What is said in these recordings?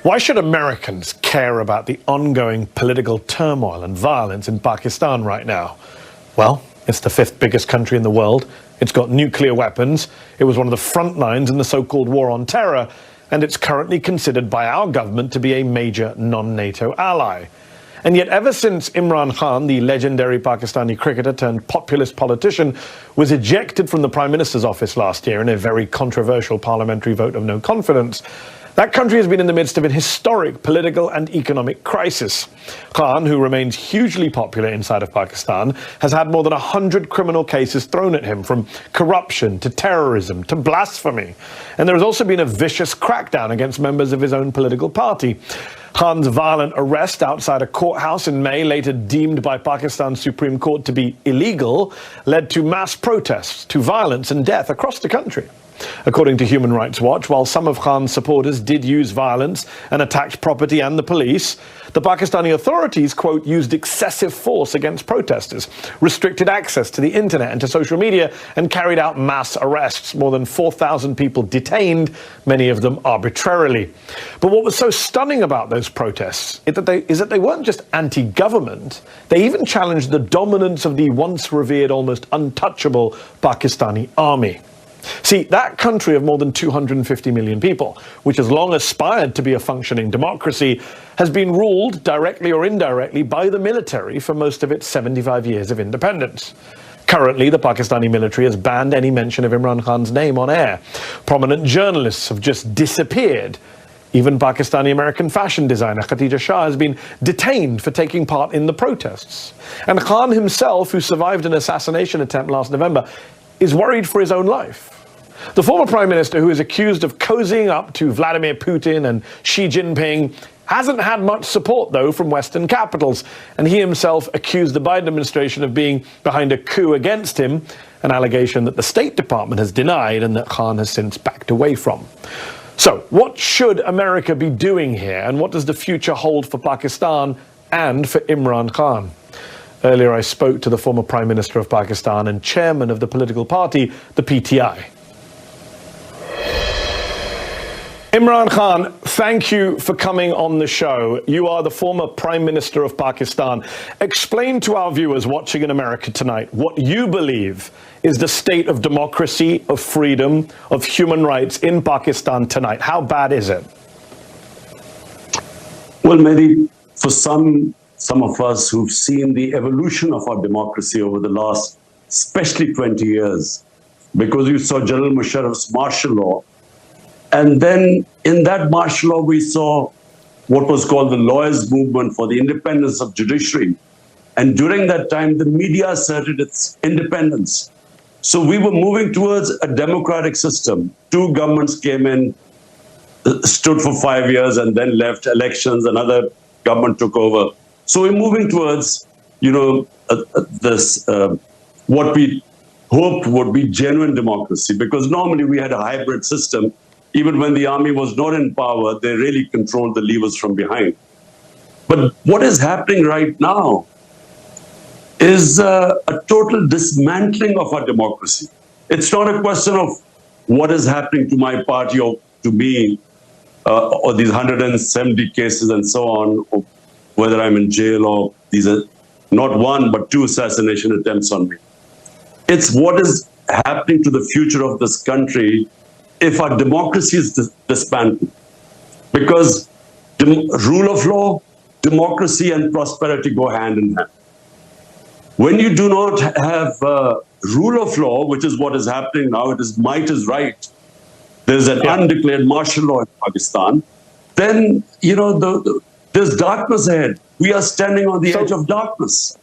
Why should Americans care about the ongoing political turmoil and violence in Pakistan right now? Well, it's the fifth biggest country in the world. It's got nuclear weapons. It was one of the front lines in the so-called war on terror, and it's currently considered by our government to be a major non-NATO ally. And yet ever since Imran Khan, the legendary Pakistani cricketer turned populist politician, was ejected from the Prime Minister's office last year in a very controversial parliamentary vote of no confidence, that country has been in the midst of an historic political and economic crisis. Khan, who remains hugely popular inside of Pakistan, has had more than 100 criminal cases thrown at him, from corruption to terrorism to blasphemy. And there has also been a vicious crackdown against members of his own political party. Khan's violent arrest outside a courthouse in May, later deemed by Pakistan's Supreme Court to be illegal, led to mass protests, to violence and death across the country. According to Human Rights Watch, while some of Khan's supporters did use violence and attacked property and the police, the Pakistani authorities, quote, used excessive force against protesters, restricted access to the internet and to social media, and carried out mass arrests. More than 4,000 people detained, many of them arbitrarily. But what was so stunning about those protests is that they weren't just anti-government, they even challenged the dominance of the once revered, almost untouchable Pakistani army. See, that country of more than 250 million people, which has long aspired to be a functioning democracy, has been ruled, directly or indirectly, by the military for most of its 75 years of independence. Currently, the Pakistani military has banned any mention of Imran Khan's name on air. Prominent journalists have just disappeared. Even Pakistani-American fashion designer Khatija Shah has been detained for taking part in the protests. And Khan himself, who survived an assassination attempt last November, is worried for his own life. The former prime minister, who is accused of cozying up to Vladimir Putin and Xi Jinping, hasn't had much support, though, from Western capitals, and he himself accused the Biden administration of being behind a coup against him, an allegation that the State Department has denied and that Khan has since backed away from. So, what should America be doing here, and what does the future hold for Pakistan and for Imran Khan? Earlier, I spoke to the former Prime Minister of Pakistan and chairman of the political party, the PTI. Imran Khan, thank you for coming on the show. You are the former Prime Minister of Pakistan. Explain to our viewers watching in America tonight what you believe is the state of democracy, of freedom, of human rights in Pakistan tonight. How bad is it? Well, Mehdi, for some of us who've seen the evolution of our democracy over the last, especially 20 years, because you saw General Musharraf's martial law, and then in that martial law, we saw what was called the lawyers' movement for the independence of judiciary. And during that time, the media asserted its independence. So we were moving towards a democratic system. Two governments came in, stood for 5 years, and then left elections. Another government took over. So we're moving towards, what we hoped would be genuine democracy, because normally we had a hybrid system. Even when the army was not in power, they really controlled the levers from behind. But what is happening right now is a total dismantling of our democracy. It's not a question of what is happening to my party or to me, or these 170 cases and so on, or whether I'm in jail or these are not one, but two assassination attempts on me. It's what is happening to the future of this country if our democracy is disbanded. Because rule of law, democracy and prosperity go hand in hand. When you do not have rule of law, which is what is happening now, it is might is right. There's an undeclared martial law in Pakistan. Then, there's darkness ahead. We are standing on the edge of darkness.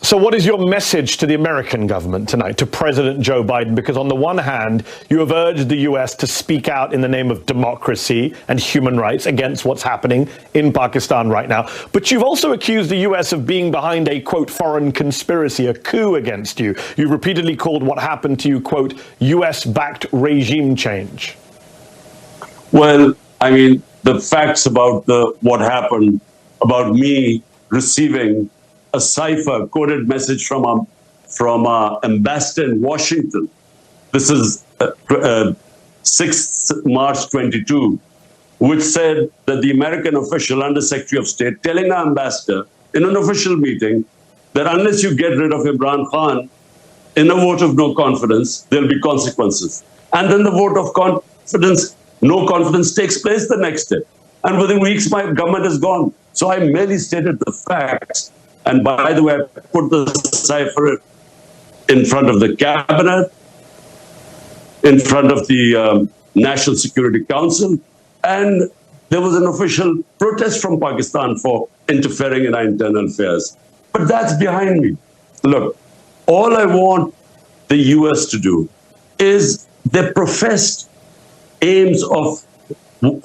So what is your message to the American government tonight, to President Joe Biden? Because on the one hand, you have urged the US to speak out in the name of democracy and human rights against what's happening in Pakistan right now. But you've also accused the US of being behind a, quote, foreign conspiracy, a coup against you. You've repeatedly called what happened to you, quote, US-backed regime change. Well, I mean, the facts about what happened, about me receiving a cipher coded message from our ambassador in Washington. This is 6th March 22. which said that the American official, Under Secretary of State, telling our ambassador in an official meeting that unless you get rid of Imran Khan in a vote of no confidence, there'll be consequences. And then the vote of confidence, no confidence, takes place the next day. And within weeks, my government is gone. So I merely stated the facts. And by the way, I put the cipher in front of the cabinet, in front of the National Security Council, and there was an official protest from Pakistan for interfering in our internal affairs. But that's behind me. Look, all I want the US to do is their professed aims of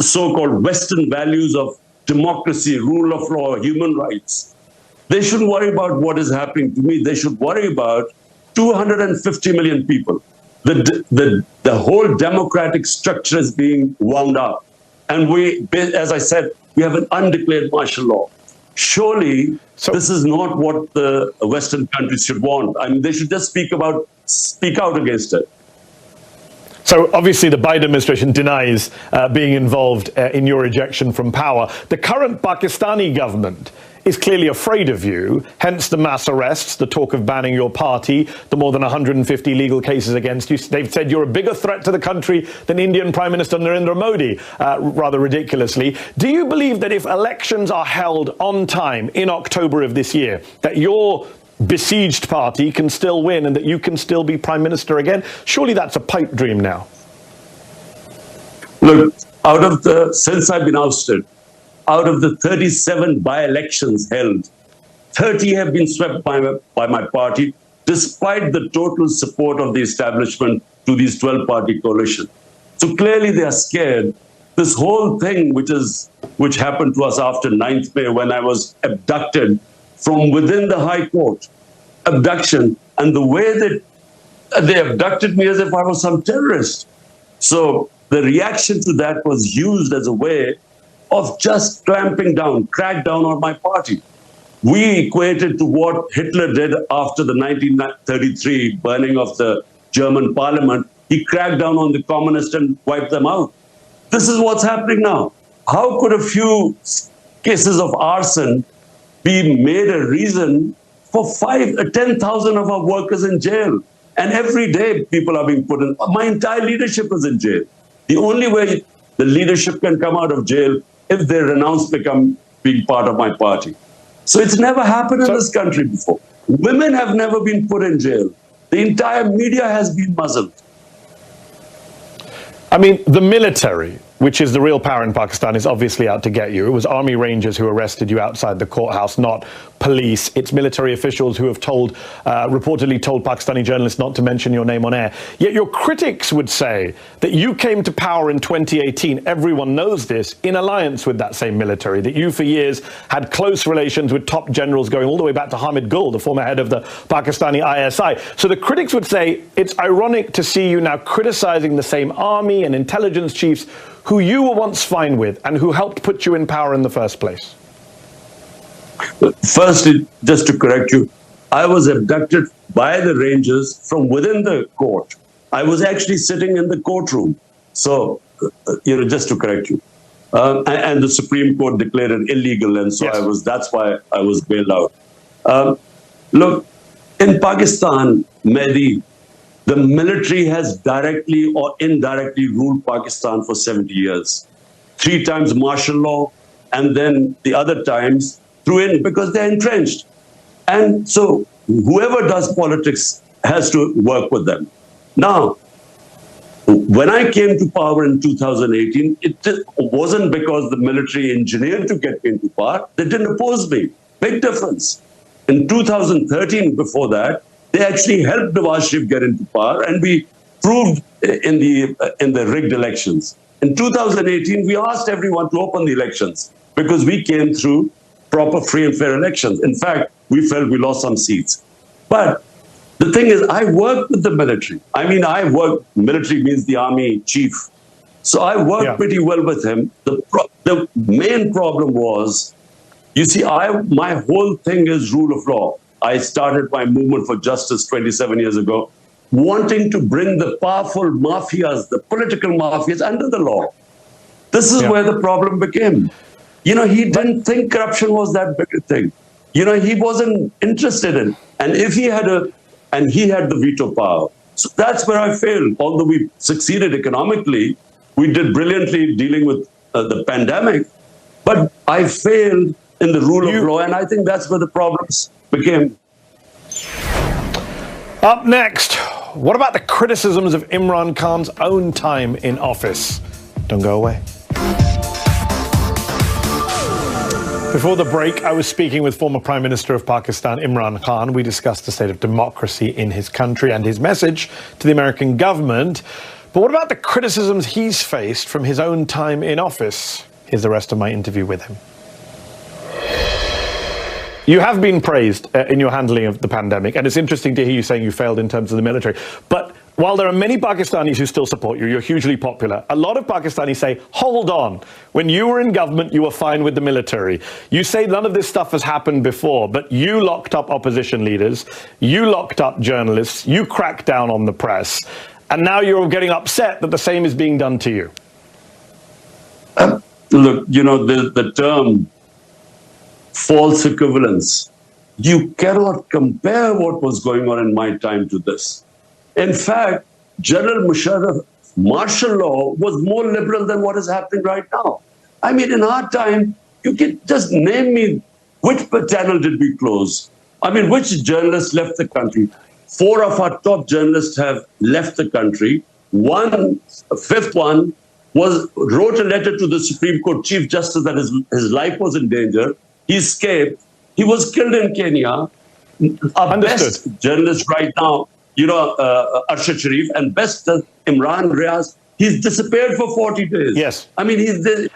so-called Western values of democracy, rule of law, human rights. They shouldn't worry about what is happening to me. They should worry about 250 million people. The whole democratic structure is being wound up. And we, as I said, we have an undeclared martial law. Surely, this is not what the Western countries should want. I mean, they should just speak out against it. So obviously the Biden administration denies being involved in your ejection from power. The current Pakistani government is clearly afraid of you, hence the mass arrests, the talk of banning your party, the more than 150 legal cases against you. They've said you're a bigger threat to the country than Indian Prime Minister Narendra Modi, rather ridiculously. Do you believe that if elections are held on time in October of this year, that your besieged party can still win and that you can still be Prime Minister again? Surely that's a pipe dream now. Look, since I've been ousted, out of the 37 by-elections held, 30 have been swept by my party, despite the total support of the establishment to these 12-party coalition. So clearly they are scared. This whole thing, which happened to us after 9th May, when I was abducted from within the High Court, abduction, and the way that they abducted me as if I was some terrorist. So the reaction to that was used as a way of just clamping down, crack down on my party. We equated to what Hitler did after the 1933 burning of the German parliament. He cracked down on the communists and wiped them out. This is what's happening now. How could a few cases of arson be made a reason for 10,000 of our workers in jail? And every day people are being put in. My entire leadership is in jail. The only way the leadership can come out of jail if they renounce being part of my party. So it's never happened in this country before. Women have never been put in jail. The entire media has been muzzled. I mean, the military, which is the real power in Pakistan, is obviously out to get you. It was Army Rangers who arrested you outside the courthouse, not police. It's military officials who have reportedly told Pakistani journalists not to mention your name on air. Yet your critics would say that you came to power in 2018, everyone knows this, in alliance with that same military, that you for years had close relations with top generals going all the way back to Hamid Gul, the former head of the Pakistani ISI. So the critics would say it's ironic to see you now criticizing the same army and intelligence chiefs who you were once fine with and who helped put you in power in the first place. Firstly, just to correct you, I was abducted by the Rangers from within the court. I was actually sitting in the courtroom. So, just to correct you. And the Supreme Court declared it illegal, and so yes. That's why I was bailed out. Look, in Pakistan, Mehdi, the military has directly or indirectly ruled Pakistan for 70 years. 3 times martial law, and then the other times because they're entrenched. And so whoever does politics has to work with them. Now, when I came to power in 2018, it wasn't because the military engineered to get me into power. They didn't oppose me. Big difference. In 2013, before that, they actually helped Nawaz Sharif get into power, and we proved in the rigged elections. In 2018, we asked everyone to open the elections because we came through proper, free and fair elections. In fact, we felt we lost some seats. But the thing is, I worked with the military. I mean, military means the army chief. So I worked pretty well with him. The main problem was, you see, my whole thing is rule of law. I started my movement for justice 27 years ago, wanting to bring the powerful mafias, the political mafias, under the law. This is where the problem became. He didn't think corruption was that big a thing. He wasn't interested in. And if he had the veto power. So that's where I failed. Although we succeeded economically, we did brilliantly dealing with the pandemic, but I failed in the rule of law, and I think that's where the problems became. Up next, what about the criticisms of Imran Khan's own time in office? Don't go away. Before the break, I was speaking with former Prime Minister of Pakistan, Imran Khan. We discussed the state of democracy in his country and his message to the American government. But what about the criticisms he's faced from his own time in office? Here's the rest of my interview with him. You have been praised in your handling of the pandemic, and it's interesting to hear you saying you failed in terms of the military. But while there are many Pakistanis who still support you, you're hugely popular, a lot of Pakistanis say, hold on, when you were in government, you were fine with the military. You say none of this stuff has happened before, but you locked up opposition leaders, you locked up journalists, you cracked down on the press, and now you're getting upset that the same is being done to you. Look, the term false equivalence, you cannot compare what was going on in my time to this. In fact, General Musharraf's martial law was more liberal than what is happening right now. I mean, in our time, you can just name me which channel did we close? I mean, which journalists left the country? 4 of our top journalists have left the country. A fifth one wrote a letter to the Supreme Court Chief Justice that his life was in danger. He escaped. He was killed in Kenya. Our best journalist right now, Arshad Sharif, and best Imran Riaz, he's disappeared for 40 days. Yes. I mean, he's the,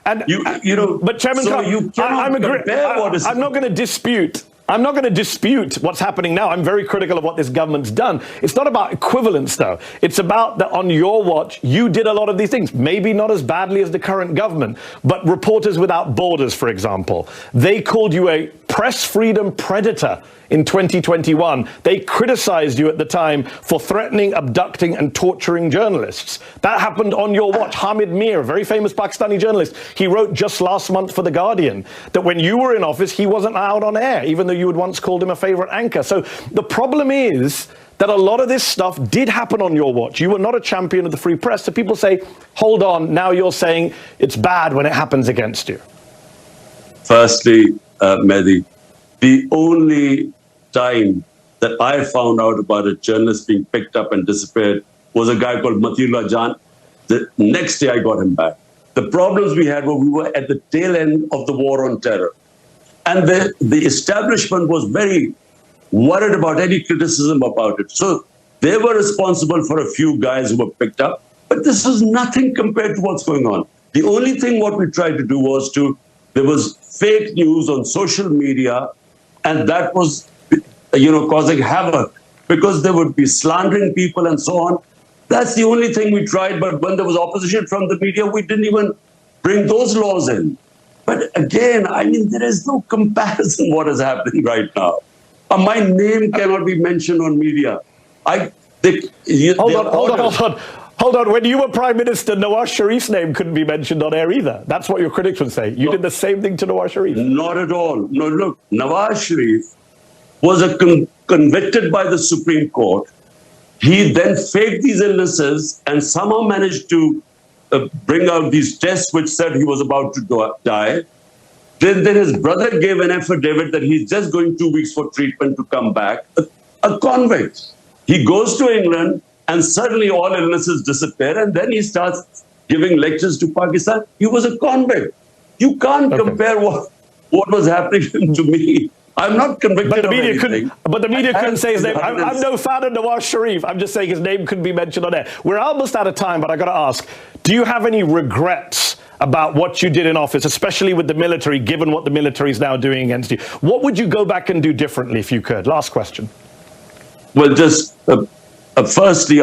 But Chairman Khan, you cannot compare what is... I'm not going to dispute. I'm not going to dispute what's happening now. I'm very critical of what this government's done. It's not about equivalence, though. It's about that on your watch, you did a lot of these things. Maybe not as badly as the current government, but Reporters Without Borders, for example, they called you a press freedom predator in 2021. They criticized you at the time for threatening, abducting and torturing journalists. That happened on your watch. Hamid Mir, a very famous Pakistani journalist, he wrote just last month for The Guardian that when you were in office, he wasn't allowed on air, even though you had once called him a favorite anchor. So the problem is that a lot of this stuff did happen on your watch. You were not a champion of the free press. So people say, hold on, now you're saying it's bad when it happens against you. Firstly, Mehdi, the only time that I found out about a journalist being picked up and disappeared was a guy called Matiullah Jan. The next day I got him back. The problems we had were we were at the tail end of the war on terror. And the establishment was very worried about any criticism about it. So they were responsible for a few guys who were picked up, but this was nothing compared to what's going on. The only thing what we tried to do was there was fake news on social media, and that was, causing havoc because they would be slandering people and so on. That's the only thing we tried. But when there was opposition from the media, we didn't even bring those laws in. But again, I mean, there is no comparison what is happening right now. My name cannot be mentioned on media. Hold on. When you were Prime Minister, Nawaz Sharif's name couldn't be mentioned on air either. That's what your critics would say. You did the same thing to Nawaz Sharif. Not at all. No, look, Nawaz Sharif was convicted by the Supreme Court. He then faked these illnesses and somehow managed to bring out these tests which said he was about to die. Then his brother gave an affidavit that he's just going 2 weeks for treatment to come back. A convict. He goes to England and suddenly all illnesses disappear, and then he starts giving lectures to Pakistan. He was a convict. You can't compare what was happening to me. I'm not convicted of anything. But the media couldn't say his name. I'm no fan of Nawaz Sharif. I'm just saying his name couldn't be mentioned on air. We're almost out of time, but I got to ask, do you have any regrets about what you did in office, especially with the military, given what the military is now doing against you? What would you go back and do differently if you could? Last question. Well, just firstly,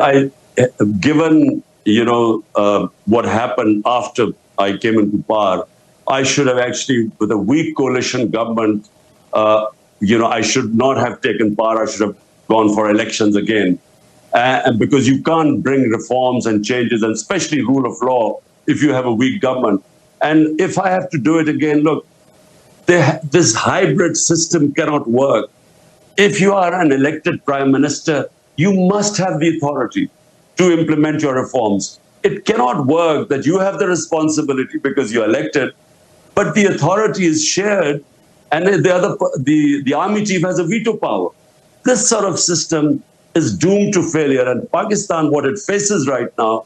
given what happened after I came into power, I should have actually, with a weak coalition government, I should not have taken power. I should have gone for elections again, and because you can't bring reforms and changes, and especially rule of law, if you have a weak government. And if I have to do it again, look, this hybrid system cannot work. If you are an elected prime minister, you must have the authority to implement your reforms. It cannot work that you have the responsibility because you're elected, but the authority is shared and the army chief has a veto power. This sort of system is doomed to failure. And Pakistan, what it faces right now,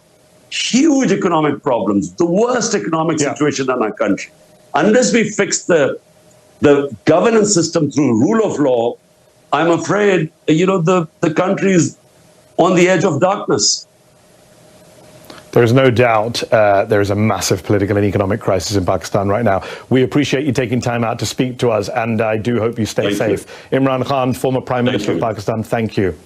huge economic problems, the worst economic situation in our country. Unless we fix the governance system through rule of law, I'm afraid, the country is on the edge of darkness. There is no doubt there is a massive political and economic crisis in Pakistan right now. We appreciate you taking time out to speak to us, and I do hope you stay safe. Imran Khan, former Prime Minister of Pakistan, thank you.